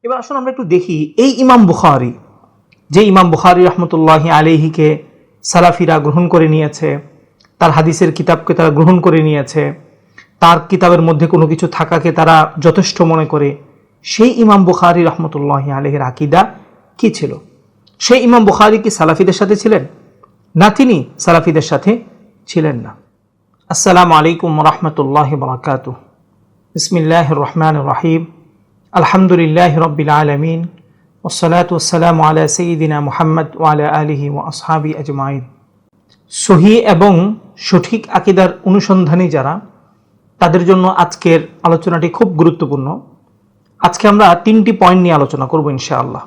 এবার আসুন আমরা একটু দেখি এই ইমাম বুখারী, যে ইমাম বুখারী রহমতুল্লাহি আলাইহিকে সালাফিরা গ্রহণ করে নিয়েছে, তার হাদিসের কিতাবকে তারা গ্রহণ করে নিয়েছে, তার কিতাবের মধ্যে কোনো কিছু থাকাকে তারা যথেষ্ট মনে করে, সেই ইমাম বুখারী রহমতুল্লাহি আলাইহির আকীদা কি ছিল? সেই ইমাম বুখারী কি সালাফিদের সাথে ছিলেন? না, তিনি সালাফিদের সাথে ছিলেন না। আসসালামু আলাইকুম ওয়া রাহমাতুল্লাহি ওয়া বারাকাতুহু। বিসমিল্লাহির রহমানির রহিম। আলহামদুলিল্লাহি রাব্বিল আলামিন ওয়াসসালাতু ওয়াসসালামু আলা সাইয়্যিদিনা মুহাম্মদ ওয়া আলা আলিহি ওয়া আসহাবিহি আজমাইন। সহিহ এবং সঠিক আকীদার অনুসন্ধানী যারা, তাদের জন্য আজকের আলোচনাটি খুব গুরুত্বপূর্ণ। আজকে আমরা 3টি পয়েন্ট নিয়ে আলোচনা করব ইনশাআল্লাহ।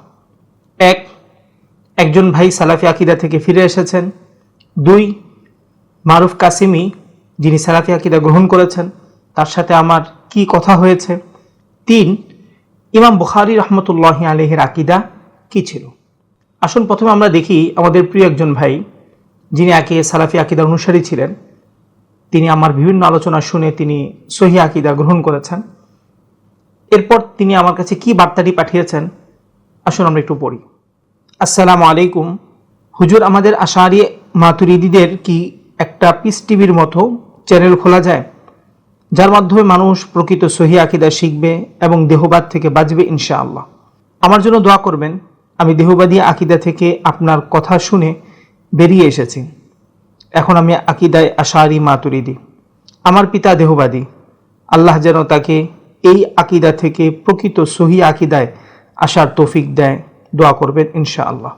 একজন ভাই সালাফি আকীদা থেকে ফিরে এসেছেন। 2, মারুফ কাসিমি যিনি সালাফি আকীদা গ্রহণ করেছেন, তার সাথে আমার কি কথা হয়েছে। 3, ইমাম বুখারী রহমতুল্লাহি আলাইহির আকীদা কি ছিল। আসুন প্রথমে আমরা দেখি আমাদের প্রিয় একজন ভাই, যিনি আগে সালাফি আকীদার অনুসারী ছিলেন। তিনি আমার বিভিন্ন আলোচনা শুনে তিনি সহিহ আকীদা গ্রহণ করেছেন। এরপর তিনি আমার কাছে কি বার্তাটি পাঠিয়েছেন, আসুন আমরা একটু পড়ি। আসসালামু আলাইকুম হুজুর, আমাদের আশারি মাতুরিদিদের কি একটা পিস টিভির মতো চ্যানেল খোলা যায়, যার মাধ্যমে মানুষ প্রকৃত সহিহ আকীদা শিখবে এবং দেহবাদ থেকে বাঁচবে ইনশাআল্লাহ? আমার জন্য দোয়া করবেন। আমি দেহবাদী আকীদা থেকে আপনার কথা শুনে বেরিয়ে এসেছি। এখন আমি আকীদায় আশারি মাতুরিদি। আমার পিতা দেহবাদী। আল্লাহ যেন তাকে এই আকীদা থেকে প্রকৃত সহিহ আকীদায় আসার তৌফিক দেয়। দোয়া করবেন ইনশাআল্লাহ।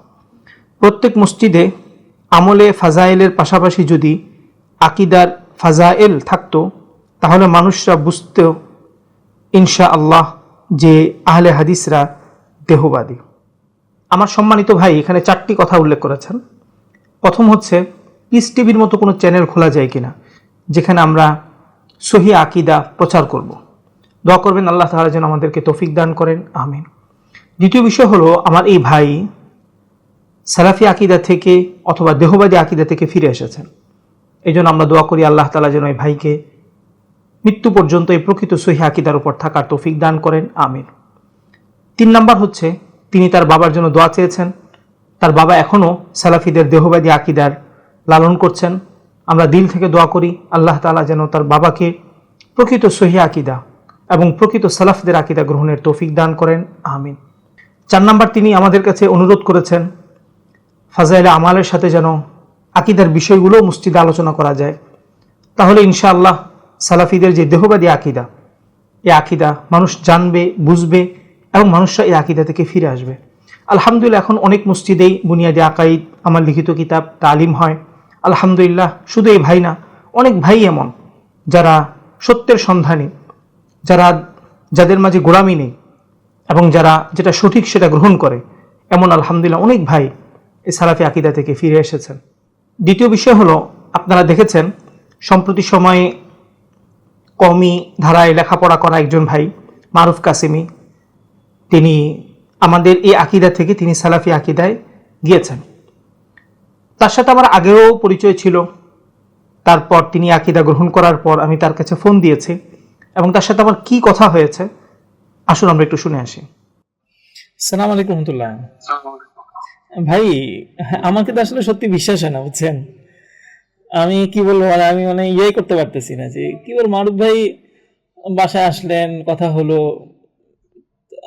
প্রত্যেক মসজিদে আমলে ফাজাইলের পাশাপাশি যদি আকীদার ফাজাইল থাকতো, তাহলে মানুষরা বুঝতো ইনশাআল্লাহ যে আহলে হাদিসরা দেহবাদী। আমার সম্মানিত ভাই এখানে 4টি কথা উল্লেখ করেছেন। প্রথম হচ্ছে, পিস টিভির মতো কোনো চ্যানেল খোলা যায় কিনা যেখানে আমরা সহিহ আকীদা প্রচার করব। দোয়া করবেন আল্লাহ তাআলা যেন আমাদেরকে তৌফিক দান করেন, আমিন। দ্বিতীয় বিষয় হলো, আমার এই ভাই সালাফি আকীদা থেকে অথবা দেহবাদী আকীদা থেকে ফিরে এসেছেন। এই জন্য আমরা দোয়া করি আল্লাহ তাআলা যেন এই ভাইকে মৃত্যু পর্যন্ত এই প্রকৃত সহিহ আকীদার উপর থাকার তৌফিক দান করেন, আমিন। 3 নাম্বার হচ্ছে, তিনি তার বাবার জন্য দোয়া চেয়েছেন। তার বাবা এখনও সালাফিদের দেহবাদী আকীদার লালন করছেন। আমরা দিল থেকে দোয়া করি আল্লাহ তাআলা যেন তার বাবাকে প্রকৃত সহিহ আকীদা এবং প্রকৃত সালাফদের আকীদা গ্রহণের তৌফিক দান করেন, আমিন। 4 নাম্বার, তিনি আমাদের কাছে অনুরোধ করেছেন ফাজাইলে আমালের সাথে যেন আকীদার বিষয়গুলো মসজিদে আলোচনা করা যায়। তাহলে ইনশাআল্লাহ সালাফিদের যে দেহবাদী আকীদা, এই আকীদা মানুষ জানবে, বুঝবে এবং মানুষরা এই আকীদা থেকে ফিরে আসবে। আলহামদুলিল্লাহ এখন অনেক মসজিদেই বুনিয়াদি আকাইদ আমার লিখিত কিতাব তালিম হয়। আলহামদুলিল্লাহ শুধু এই ভাই না, অনেক ভাই এমন যারা সত্যের সন্ধানী, যাদের মাঝে গোলামি নেই এবং যারা যেটা সঠিক সেটা গ্রহণ করে, এমন আলহামদুলিল্লাহ অনেক ভাই এই সালাফি আকীদা থেকে ফিরে এসেছেন। দ্বিতীয় বিষয় হলো, আপনারা দেখেছেন সম্প্রতি সময়ে কওমি ধারায় লেখাপড়া করা একজন ভাই মারুফ কাসিমি, তিনি আমাদের এই আকীদা থেকে তিনি সালাফি আকীদায় গিয়েছেন। তার সাথে আমার আগেও পরিচয় ছিল। তারপর তিনি আকীদা গ্রহণ করার পর আমি তার কাছে ফোন দিয়েছি এবং তার সাথে আমার কি কথা হয়েছে, আসুন আমরা একটু শুনে আসি। আসসালামু আলাইকুম রহমতুল্লাহ। ভাই, আমাকে তো আসলে সত্যি বিশ্বাস হয় না, বুঝছেন। আমি কি বলবো, আমি ইয়ে করতে পারতেছি না যে কি বল। মারুফ ভাই বাসায় আসলেন, কথা হলো,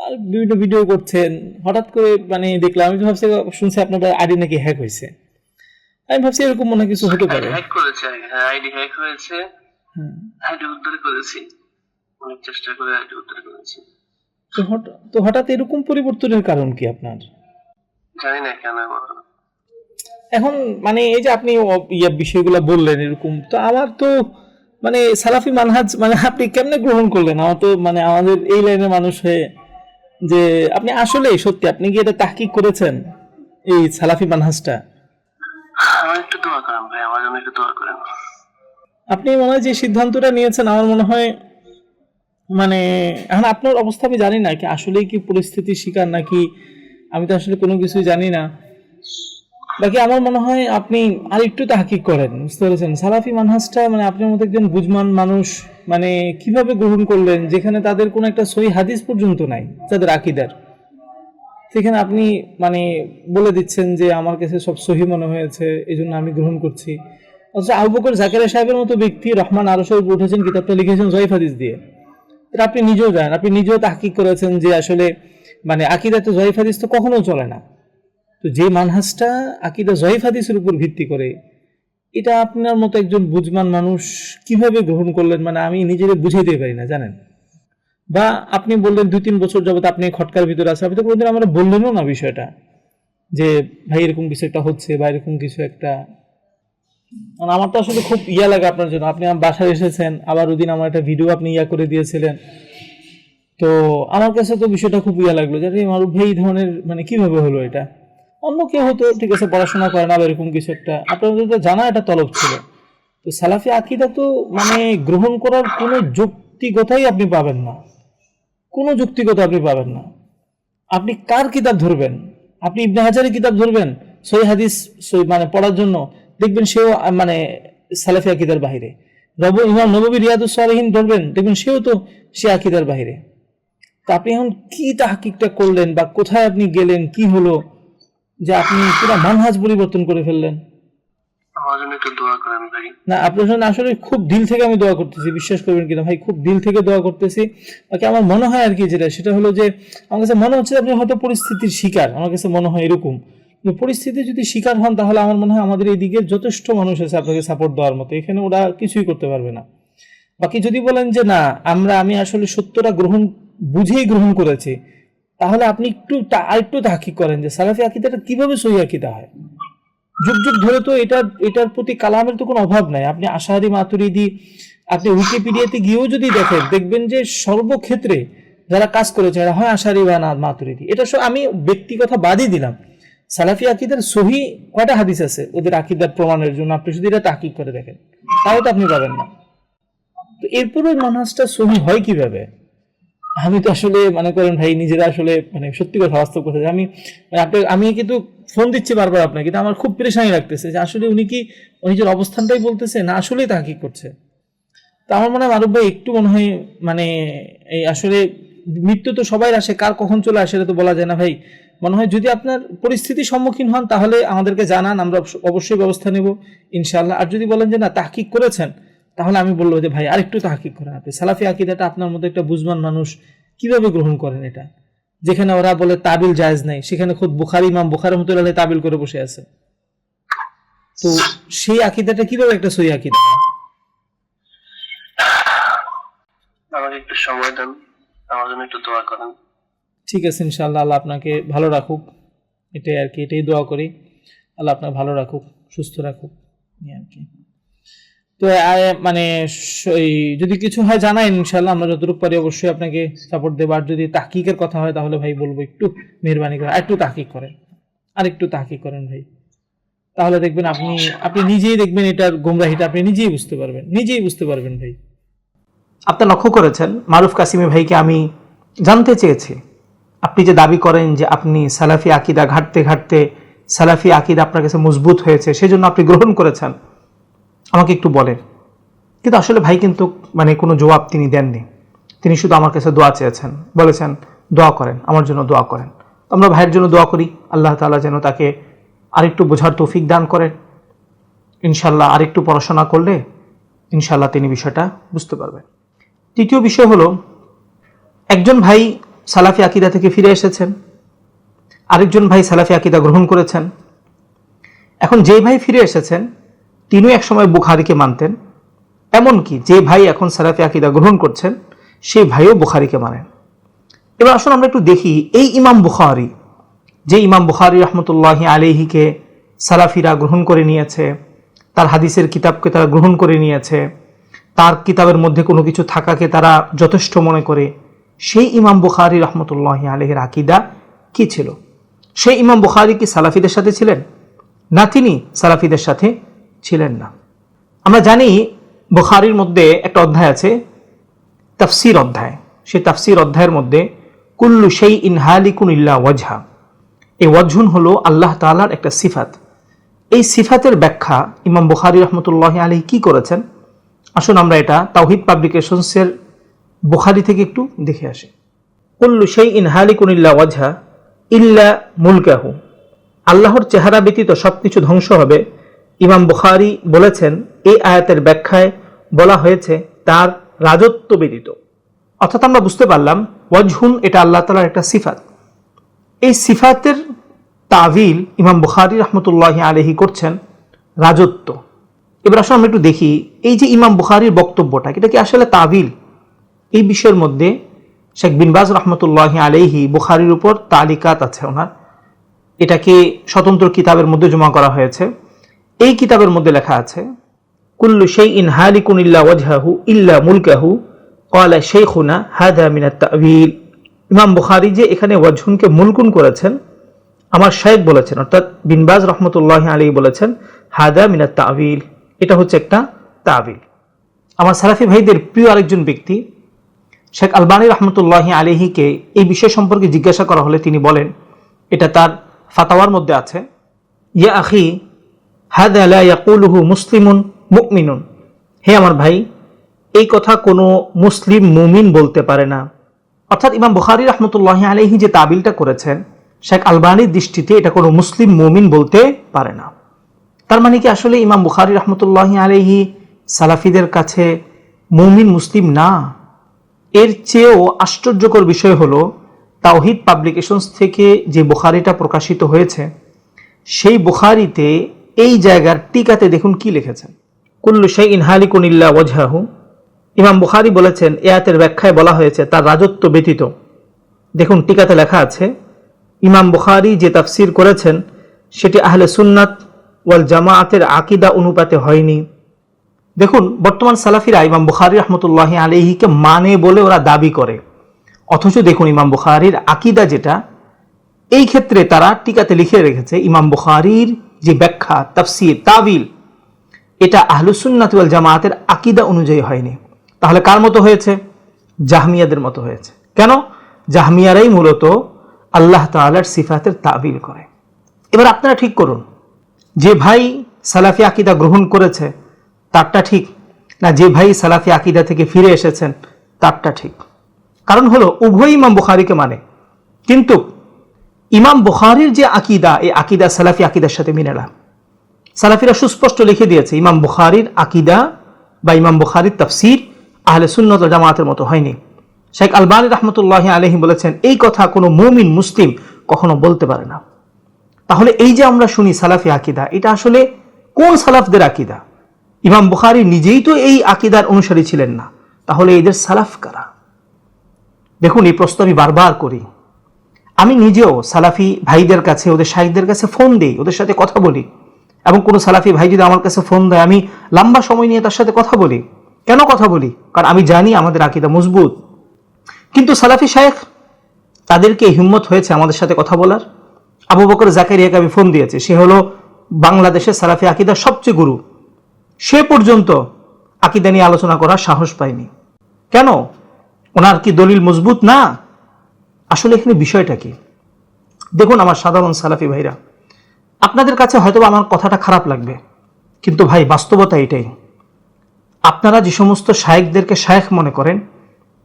আর বিভিন্ন ভিডিও করছেন। হঠাৎ করে দেখলাম, আমি তো ভাবছি, শুনছি আপনার আইডি নাকি হ্যাক হয়েছে। আমি ভাবছি এরকম মনে কিছু হতে পারে। হ্যাক করেছে, হ্যাঁ আইডি হ্যাক হয়েছে। আইডি উদ্ধার করেছি, অনেক চেষ্টা করে আইডি উদ্ধার করেছি। তো হঠাৎ এরকম পরিবর্তনের কারণ কি আপনার? জানি না কেন। এখন এই যে আপনি বিষয়গুলো বললেন এরকম, তো আমার তো সালাফি মানহাজ আপনি কেমনে গ্রহণ করলেন? আমার তো আমাদের এই লাইনের মানুষ হয়ে যে আপনি আসলে সত্যি আপনি কি এটা তাহকিক করেছেন এই সালাফি মানহাজটা? আমার একটু দোয়া করেন ভাই, আমার জন্য একটু দোয়া করেন। আপনি মনে হয় যে সিদ্ধান্তটা নিয়েছেন, আমার মনে হয় এখন আপনার অবস্থা আমি জানি না কি আসলেই কি পরিস্থিতির শিকার নাকি, আমি তো আসলে কোনো কিছুই জানি না। বাকি আমার মনে হয় আপনি আর একটু তাহকিক করেন, বুঝতে পেরেছেন? সালাফি মানহাজটা আপনার মতো একজন বুঝমান মানুষ কিভাবে গ্রহণ করলেন, যেখানে তাদের কোনো একটা সহিহ হাদিস পর্যন্ত নাই তাদের আকীদার। সেখানে আপনি মানে বলে দিচ্ছেন যে আমার কাছে সব সহি মনে হয়েছে, এই জন্য আমি গ্রহণ করছি। অথচ আবু বকর জাকারিয়া সাহেবের মতো ব্যক্তি রহমান আরশের উপর উঠেছেন, কিতাবটা লিখেছেন জয়ীফ হাদিস দিয়ে। এটা আপনি নিজেও জানেন, আপনি নিজেও তাহকিক করেছেন যে আসলে মানে আকিদাতে জয়ীফ হাদিস তো কখনো চলে না। তো যে মানহাজটা আকিদা জয়ীফ হাদিসের উপর ভিত্তি করে, এটা আপনার মতো একজন বুঝমান মানুষ কিভাবে গ্রহণ করলেন, মানে আমি নিজেকে বুঝাইতে পারি না, জানেন। বা আপনি বললেন 2-3 বছর যাবত আপনি খটকার ভিতরে আছেন, আপনি তো কোনোদিন আমরা বললেনও না বিষয়টা যে ভাই এরকম কিছু একটা হচ্ছে বা এরকম কিছু একটা। মানে আমার তো আসলে খুব ইয়া লাগে আপনার জন্য। আপনি আমার বাসায় এসেছেন, আবার ওদিন আমার একটা ভিডিও আপনি ইয়া করে দিয়েছিলেন। তো আমার কাছে তো বিষয়টা খুব ইয়া লাগলো যে আরে মারুফ ভাই এই ধরনের মানে কিভাবে হলো এটা। অন্য কেউ হতো ঠিক আছে, পড়াশোনা করে না বা এরকম কিছু একটা, আপনাদের তো জানা এটা তলব ছিল। তো সালাফি আকীদা তো মানে গ্রহণ করার কোনো যৌক্তিকতাই আপনি পাবেন না, কোনো যৌক্তিকতা আপনি পাবেন না। আপনি কার কিতাব ধরবেন? আপনি ইবনে হাজারের কিতাব ধরবেন সহিহ হাদিস মানে পড়ার জন্য, দেখবেন সেও মানে সালাফি আকীদার বাইরে। ইমাম নববী রিয়াদুস সালিহিন ধরবেন, দেখবেন সেও তো সে আকীদার বাইরে। তো আপনি এখন কি তাহকিকটা করলেন বা কোথায় আপনি গেলেন, কি হলো যে আপনি পুরো মানহাজ পরিবর্তন করে ফেললেন? আমার জন্য একটু দোয়া করেন ভাই। না, আপনার জন্য আসলে খুব দিল থেকে আমি দোয়া করতেছি, বিশ্বাস করবেন কিনা ভাই, খুব দিল থেকে দোয়া করতেছি। বাকি আমার মনে হয় আর কি, সেটা হলো যে আমার কাছে মনে হচ্ছে আপনি হয়তো পরিস্থিতির শিকার, আমার কাছে মনে হয় এরকম। কিন্তু পরিস্থিতি যদি শিকার হন, তাহলে আমার মনে হয় আমাদের এইদিকে যথেষ্ট মানুষ আছে আপনাকে সাপোর্ট দেওয়ার মতো, এখানে ওরা কিছুই করতে পারবে না। বাকি যদি বলেন যে না আমি আসলে সত্যটা বুঝেই গ্রহণ করেছি, তাহলে আপনি আরেকটু তাহকিক করেন যে সালাফি আকীদাটা কিভাবে সহিহ আকীদা হয়। যুগ যুগ ধরে তো এটার প্রতি কালামের তো কোনো অভাব নাই। আপনি আশারি মাতুরিদি, আপনি উইকিপিডিয়াতে গিয়েও যদি দেখবেন যে সর্বক্ষেত্রে যারা কাজ করেছে এরা হয় আশারি বা মাতুরিদি। এটা আমি ব্যক্তিগত বাদই দিলাম, সালাফি আকীদার সহি কয়টা হাদিস আছে ওদের আকীদার প্রমাণের জন্য, আপনি যদি এটা তাহকিক করে দেখেন তাও তো আপনি পাবেন না। তো এরপরে মানহাজটা সহি হয় কিভাবে? আমি তো আসলে মনে করেন ভাই নিজেরা আসলে মানে সত্যি কথা বাস্তব কথা, আমি কিন্তু ফোন দিচ্ছি বারবার আপনাকে, কিন্তু আমার খুব পেরেশানি লাগতেছে যে আসলে উনি কি নিজের অবস্থানটাই বলতেছে না আসলেই তাহকিক করছে। তো আমার মনে হয় মারুফ ভাই একটু মনে হয় মানে এই আসলে মৃত্যু তো সবাই আসে, কার কখন চলে আসে এটা তো বলা যায় না ভাই। মনে হয় যদি আপনার পরিস্থিতির সম্মুখীন হন তাহলে আমাদেরকে জানান, আমরা অবশ্যই ব্যবস্থা নেব ইনশাআল্লাহ। আর যদি বলেন যে না তাহকিক করেছেন, তাহলে আমি বলবো যে ভাই আরেকটু তাহকিক করেন। আপনি সালাফি আকীদাটা আপনার মতো একটা বুঝবান মানুষ কিভাবে গ্রহণ করেন এটা? যেখানে ওরা বলে তাবিল জায়েজ নাই, সেখানে খুদ ইমাম বুখারী রাহমাতুল্লাহ আলাইহি তাবিল করে বসে আছে। তো সেই আকীদাটা কিভাবে একটা সহিহ আকীদা? আমাকে একটু সময় দেন, আমার জন্য একটু দোয়া করেন। ঠিক আছে ইনশাআল্লাহ, আল্লাহ আপনাকে ভালো রাখুক, এটাই আর কি, এটাই দোয়া করি। আল্লাহ আপনাকে ভালো রাখুক, সুস্থ রাখুক আর কি। তো মানে যদি কিছু হয় জানাইন ইনশাআল্লাহ, আমরা যতটুকু পারি অবশ্যই আপনাকে সাপোর্ট দেব। আর যদি তাহকিকের কথা হয় তাহলে ভাই বলবো একটু মেহেরবানি করে একটু তাহকিক করেন, আর একটু তাহকিক করেন ভাই। তাহলে দেখবেন আপনি নিজেই দেখবেন এটার গোমরাহিটা আপনি নিজেই বুঝতে পারবেন ভাই। আপনি লক্ষ্য করেছেন মারুফ কাসিমি ভাইকে আমি জানতে চেয়েছি, আপনি যে দাবি করেন যে আপনি সালাফি আকীদা ঘাটতে ঘাটতে সালাফি আকীদা আপনার কাছে মজবুত হয়েছে, সেজন্য আপনি গ্রহণ করেছেন, আমাকে একটু বলেন। কিন্তু আসলে ভাই কিন্তু মানে কোনো জবাব তিনি দেননি, তিনি শুধু আমার কাছে দোয়া চেয়েছেন, বলেছেন দোয়া করেন, আমার জন্য দোয়া করেন। আমরা ভাইয়ের জন্য দোয়া করি, আল্লাহ তাআলা যেন তাকে আরেকটু বোঝার তৌফিক দান করেন। ইনশাল্লাহ আরেকটু পড়াশোনা করলে ইনশাল্লাহ তিনি বিষয়টা বুঝতে পারবেন। তৃতীয় বিষয় হলো, একজন ভাই সালাফি আকীদা থেকে ফিরে এসেছেন, আরেকজন ভাই সালাফি আকীদা গ্রহণ করেছেন। এখন যে ভাই ফিরে এসেছেন তিনিও একসময় বুখারীকে মানতেন, এমনকি যে ভাই এখন সালাফি আকীদা গ্রহণ করছেন সেই ভাইও বুখারীকে মানেন। এবার আসুন আমরা একটু দেখি, এই ইমাম বুখারী, যে ইমাম বুখারী রাহমাতুল্লাহি আলাইহিকে সালাফিরা গ্রহণ করে নিয়েছে, তার হাদিসের কিতাবকে তারা গ্রহণ করে নিয়েছে, তার কিতাবের মধ্যে কোনো কিছু থাকাকে তারা যথেষ্ট মনে করে, সেই ইমাম বুখারী রাহমাতুল্লাহি আলাইহির আকীদা কি ছিল? সেই ইমাম বুখারী কি সালাফিদের সাথে ছিলেন? না, তিনি সালাফিদের সাথে ছিলেন না। আমরা জানি বুখারীর মধ্যে একটা অধ্যায় আছে তাফসীর অধ্যায়, সেই তাফসীর অধ্যায়ের মধ্যে কুল্লু শাইইন হালিকুন ইল্লা ওয়াজহা, এই ওয়াজহুন হলো আল্লাহ তাআলার একটা সিফাত। এই সিফাতের ব্যাখ্যা ইমাম বুখারী রাহমাতুল্লাহি আলাইহি কি করেছেন, আসুন আমরা এটা তাওহীদ পাবলিকেশনসের বুখারী থেকে একটু দেখে আসি। কুল্লু শাইইন হালিকুন ইল্লা ওয়াজহা, ইল্লা মুলকাহু, আল্লাহর চেহারা ব্যতীত সবকিছু ধ্বংস হবে। ইমাম বুখারী বলেছেন এই আয়াতের ব্যাখ্যায় বলা হয়েছে তার রাজত্ব ব্যতীত। অর্থাৎ আমরা বুঝতে পারলাম ওয়াজহুন এটা আল্লাহ তাআলার একটা সিফাত। এই সিফাতের তাবিল ইমাম বুখারী রাহমাতুল্লাহি আলাইহি করছেন রাজত্ব। এবার আসলে আমরা একটু দেখি এই যে ইমাম বুখারীর বক্তব্যটা এটা কি আসলে তাবিল? এই বিষয়ের মধ্যে শেখ বিন বাজ রাহমাতুল্লাহি আলাইহি বুখারীর উপর তালিকাত আছে ওনার, এটাকে স্বতন্ত্র কিতাবের মধ্যে জমা করা হয়েছে। এই কিতাবের মধ্যে লেখা আছে কুল্লু শাইইন হালিকুন ইল্লা ওয়াজহাহু ইল্লা মুলকাহু ক্বালা শাইখুনা হাযা মিনাত তা'ওয়িল। ইমাম বুখারী যে এখানে ওয়াজহুনকে মুলকুন করেছেন আমার শাইখ বলেছেন, অর্থাৎ বিন বাজ রাহমাতুল্লাহি আলাইহি বলেছেন হাযা মিনাত তা'ওয়িল, এটা হচ্ছে একটা তা'ওয়িল। আমার সালাফি ভাইদের প্রিয় আরেকজন ব্যক্তি শেখ আলবানী রাহমাতুল্লাহি আলাইহিকে এই বিষয় সম্পর্কে জিজ্ঞাসা করা হলে তিনি বলেন, এটা তার ফাতাওয়ার মধ্যে আছে, ইয়া আখি হাযা লা ইয়াকুলুহু মুসলিমুন মুমিনুন, হে আমার ভাই এই কথা কোনো মুসলিম মুমিন বলতে পারে না। অর্থাৎ ইমাম বুখারী রাহমাতুল্লাহি আলাইহি যে তাবিলটা করেছেন শেখ আলবানীর দৃষ্টিতে এটা কোনো মুসলিম মুমিন বলতে পারে না। তার মানে কি আসলে ইমাম বুখারী রাহমাতুল্লাহি আলাইহি সালাফিদের কাছে মুমিন মুসলিম না? এর চেয়েও আশ্চর্যকর বিষয় হলো তাওহীদ পাবলিকেশনস থেকে যে বুখারীটা প্রকাশিত হয়েছে সেই বুখারীতে এই জায়গার টিকাতে দেখুন কি লিখেছেন, কুল্লু শাইইন হালিকুন ইল্লা ওয়াজহাহু। ইমাম বুখারী বলেছেন এই আয়াতের ব্যাখ্যায় বলা হয়েছে তার রাজত্ব ব্যতীত। দেখুন টিকাতে লেখা আছে ইমাম বুখারী যে তাফসির করেছেন সেটি আহলে সুন্নাত ওয়াল জামাআতের আকীদা অনুপাতে হয়নি। দেখুন বর্তমান সালাফিরা ইমাম বুখারী রাহমাতুল্লাহি আলাইহিকে মানে বলে ওরা দাবি করে, অথচ দেখুন ইমাম বুখারীর আকীদা যেটা এই ক্ষেত্রে তারা টিকাতে লিখে রেখেছে ইমাম বুখারীর যে ব্যাখ্যা তাফসির তাবিল এটা আহলুস সুন্নাত ওয়াল জামাআতের আকীদা অনুযায়ী হয়নি। তাহলে কার মতো হয়েছে? জাহমিয়াদের মতো হয়েছে। কেন? জাহমিয়ারাই মূলত আল্লাহ তাআলার সিফাতের তাবিল করে। এবার আপনারা ঠিক করুন যে ভাই সালাফি আকীদা গ্রহণ করেছে তারটা ঠিক, না যে ভাই সালাফি আকীদা থেকে ফিরে এসেছেন তারটা ঠিক? কারণ হলো উভয় ইমাম বুখারীকে মানে, কিন্তু ইমাম বুখারীর যে আকীদা এই আকীদা সালাফি আকীদার সাথে মিলে না। সালাফিরা সুস্পষ্ট লিখে দিয়েছে ইমাম বুখারীর আকীদা বা ইমাম বুখারীর তাফসীর আহলে সুন্নাত ওয়াল জামাআতের মতো হয়নি। শেখ আলবানী রাহমাতুল্লাহি আলাইহি বলেছেন এই কথা কোনো মুমিন মুসলিম কখনো বলতে পারে না। তাহলে এই যে আমরা শুনি সালাফি আকীদা এটা আসলে কোন সালাফদের আকীদা? ইমাম বুখারী নিজেই তো এই আকীদার অনুসারী ছিলেন না, তাহলে এদের সালাফ কারা? দেখুন এই প্রশ্ন আমি বারবার করি। আমি নিজেও সালাফি ভাইদের কাছে ওদের শাইখদের কাছে ফোন দিই, ওদের সাথে কথা বলি, এবং কোনো সালাফি ভাই যদি আমার কাছে ফোন দেয় আমি লম্বা সময় নিয়ে তার সাথে কথা বলি। কেন কথা বলি? কারণ আমি জানি আমাদের আকীদা মজবুত। কিন্তু সালাফি শাইখ তাদেরকে হিম্মত হয়েছে আমাদের সাথে কথা বলার? আবু বকর জাকারিয়াকে আমি ফোন দিয়েছি, সে হলো বাংলাদেশের সালাফি আকীদার সবচেয়ে গুরু, সে পর্যন্ত আকীদা নিয়ে আলোচনা করার সাহস পায়নি। কেন? ওনার কি দলিল মজবুত না? আসলে এখানে বিষয়টা কি দেখুন আমার সাধারণ সালাফি ভাইরা, আপনাদের কাছে হয়তো আমার কথাটা খারাপ লাগবে, কিন্তু ভাই বাস্তবতা এটাই। আপনারা যে সমস্ত শায়েখদেরকে শায়েখ মনে করেন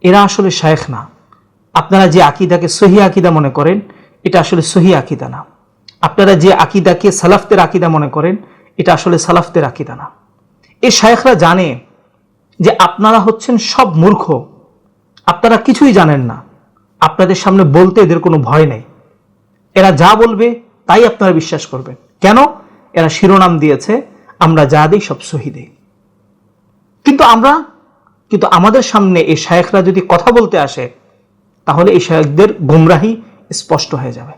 এরা আসলে শায়েখ না। আপনারা যে আকীদাকে সহিহ আকীদা মনে করেন এটা আসলে সহিহ আকীদা না। আপনারা যে আকীদাকে সালাফদের আকীদা মনে করেন এটা আসলে সালাফদের আকীদা না। এই শায়েখরা জানে যে আপনারা হচ্ছেন সব মূর্খ, আপনারা কিছুই জানেন না, আপনাদের সামনে বলতে এদের কোনো ভয় নেই। এরা যা বলবে তাই আপনারা বিশ্বাস করবেন। কেন? এরা শিরোনাম দিয়েছে আমরা যা দিই সব সহি দেই। কিন্তু আমাদের সামনে এই শায়েখরা যদি কথা বলতে আসে তাহলে এই শায়েখদের গুমরাহি স্পষ্ট হয়ে যাবে।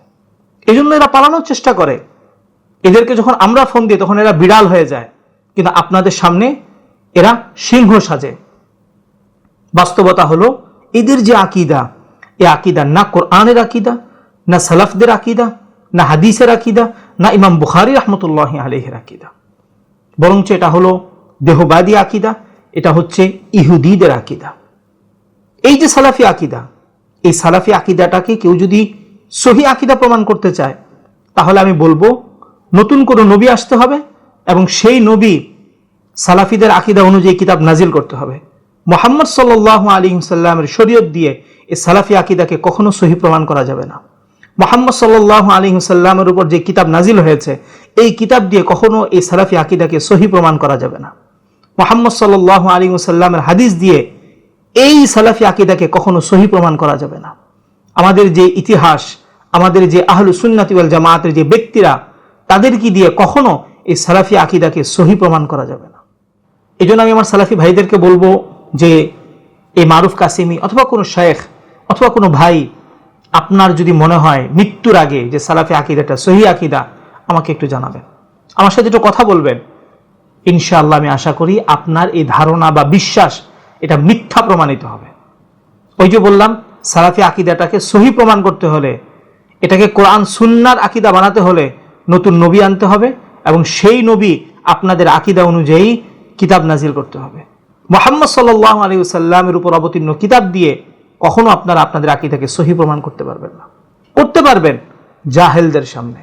এই জন্য এরা পালানোর চেষ্টা করে। এদেরকে যখন আমরা ফোন দিই তখন এরা বিড়াল হয়ে যায়, কিন্তু আপনাদের সামনে এরা সিংহ সাজে। বাস্তবতা হলো এদের যে আকীদা এই আকীদা না কোরআনের আকীদা, না সালাফদের আকীদা, না হাদিসের আকীদা, না ইমাম বুখারী রাহমাতুল্লাহি আলাইহির আকীদা, বরঞ্চ এটা হলো দেহবাদী আকীদা, এটা হচ্ছে ইহুদিদের আকীদা। এই যে সালাফি আকীদা, এই সালাফি আকীদাটাকে কেউ যদি সহিহ আকীদা প্রমাণ করতে চায় তাহলে আমি বলবো নতুন কোনো নবী আসতে হবে এবং সেই নবী সালাফিদের আকীদা অনুযায়ী কিতাব নাজিল করতে হবে। মুহাম্মদ সাল্লাল্লাহু আলাইহি ওয়াসাল্লামের শরীয়ত দিয়ে এই সালাফি আকীদাকে কখনো সহিহ প্রমাণ করা যাবে না। মুহাম্মদ সাল্লাল্লাহু আলাইহি ওয়াসাল্লামের উপর যে কিতাব নাজিল হয়েছে, এই কিতাব দিয়ে কখনো এই সালাফি আকীদাকে সহি প্রমাণ করা যাবে না। মুহাম্মদ সাল্লাল্লাহু আলাইহি ওয়াসাল্লামের হাদিস দিয়ে এই সালাফি আকীদাকে কখনো সহি প্রমাণ করা যাবে না। আমাদের যে ইতিহাস, আমাদের যে আহলুস সুন্নাতি ওয়াল জামাতের যে ব্যক্তিরা, তাদেরকে দিয়ে কখনো এই সালাফি আকীদাকে সহি প্রমাণ করা যাবে না। এই জন্য আমি আমার সালাফি ভাইদেরকে বলবো যে এই মারুফ কাসিমি অথবা কোনো শেখ অথবা কোনো ভাই, আপনার যদি মনে হয় মৃত্যুর আগে যে সালাফি আকীদাটা সহি আকীদা, আমাকে একটু জানাবেন, আমার সাথে একটু কথা বলবেন। ইনশাআল্লাহ আমি আশা করি আপনার এই ধারণা বা বিশ্বাস এটা মিথ্যা প্রমাণিত হবে। ওই যে বললাম, সালাফি আকীদাটাকে সহি প্রমাণ করতে হলে, এটাকে কোরআন সুন্নাহর আকীদা বানাতে হলে নতুন নবী আনতে হবে এবং সেই নবী আপনাদের আকীদা অনুযায়ী কিতাব নাজিল করতে হবে। মুহাম্মদ সাল্লাল্লাহু আলাইহি ওয়াসাল্লামের উপর অবতীর্ণ কিতাব দিয়ে কখনো আপনারা আপনাদের আকীদাকে সহি প্রমাণ করতে পারবেন না। করতে পারবেন জাহেলদের সামনে,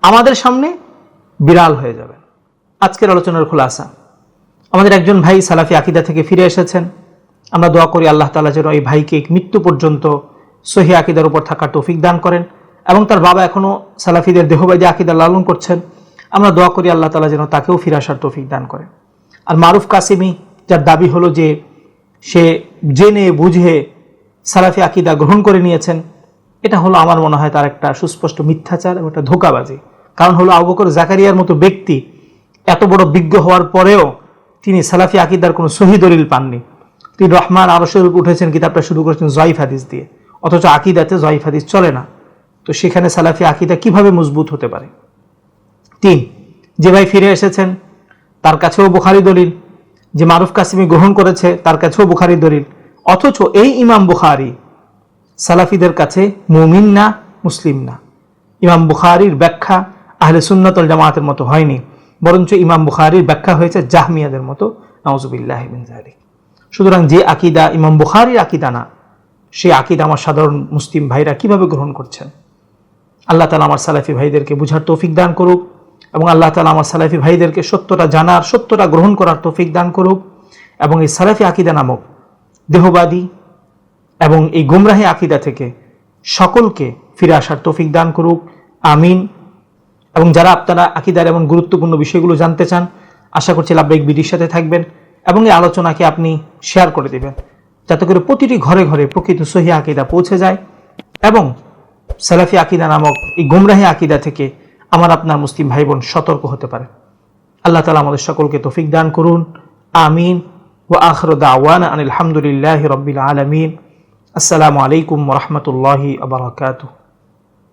আমাদের সামনে বিড়াল হয়ে যাবেন। আজকের আলোচনার খুলাসা, আমাদের একজন ভাই সালাফি আকীদা থেকে ফিরে এসেছেন। আমরা দোয়া করি আল্লাহ তাআলা যেন এই ভাইকে মৃত্যু পর্যন্ত সহি আকীদার উপর থাকার তৌফিক দান করেন এবং তার বাবা এখনো সালাফিদের দেহবাদী আকীদা লালন করছেন। আমরা দোয়া করি আল্লাহ তাআলা যেন তাকেও ফিরে আসার তৌফিক দান করেন। আর মারুফ কাসিমি, যার দাবি হলো যে সে জেনে বুঝে সালাফি আকীদা গ্রহণ করে নিয়েছেন, এটা হলো আমার মনে হয় তার একটা সুস্পষ্ট মিথ্যাচার এবং একটা ধোঁকাবাজি। কারণ হলো আবু বকর জাকারিয়ার মতো ব্যক্তি এত বড় বিজ্ঞ হওয়ার পরেও তিনি সালাফি আকীদার কোনো সহি দলিল পাননি। তিনি রহমান আরশের উপর উঠেছেন কিতাবটা শুরু করেছেন জয়ীফ হাদিস দিয়ে, অথচ আকীদাতে জয়ীফ হাদিস চলে না। তো সেখানে সালাফি আকীদা কিভাবে মজবুত হতে পারে? 3, যে ভাই ফিরে এসেছেন তার কাছেও বুখারী দলিল, যে মারুফ কাসিমি গ্রহণ করেছে তার কাছেও বুখারী দলিল, অথচ এই ইমাম বুখারী সালাফিদের কাছে মুমিন না, মুসলিম না। ইমাম বুখারীর ব্যাখ্যা আহলে সুন্নাত ওয়াল জামাতের মতো হয়নি, বরঞ্চ ইমাম বুখারীর ব্যাখ্যা হয়েছে জাহমিয়াদের মতো, নাউজুবিল্লাহি মিন যালিক। সুতরাং যে আকীদা ইমাম বুখারীর আকীদা না, সেই আকীদা আমার সাধারণ মুসলিম ভাইরা কিভাবে গ্রহণ করছেন? আল্লাহ তাআলা আমার সালাফি ভাইদেরকে বুঝার তৌফিক দান করুক এবং আল্লাহ তাআলা আমার সালাফি ভাইদেরকে সত্যটা জানার, সত্যটা গ্রহণ করার তৌফিক দান করুক এবং এই সালাফি আকীদা নামক দেহবাদী এবং এই গুমরাহি আকীদা থেকে সকলকে ফিরে আসার তৌফিক দান করুক, আমিন। এবং যারা আপনারা আকীদার এমন গুরুত্বপূর্ণ বিষয়গুলো জানতে চান, আশা করছি লাভবাহিক বিডির সাথে থাকবেন এবং এই আলোচনাকে আপনি শেয়ার করে দেবেন, যাতে করে প্রতিটি ঘরে ঘরে প্রকৃত সহিহ আকীদা পৌঁছে যায় এবং সালাফি আকীদা নামক এই গুমরাহি আকীদা থেকে আমার আপনার মুসলিম ভাই বোন সতর্ক হতে পারে। আল্লাহ তাআলা আমাদের সকলকে তৌফিক দান করুন, আমিন। ওয়া আখিরু দাওয়ানা আনিল হামদুলিল্লাহি রাব্বিল আলামিন। আসসালামু আলাইকুম ওয়া রাহমাতুল্লাহি ওয়া বারাকাতুহু।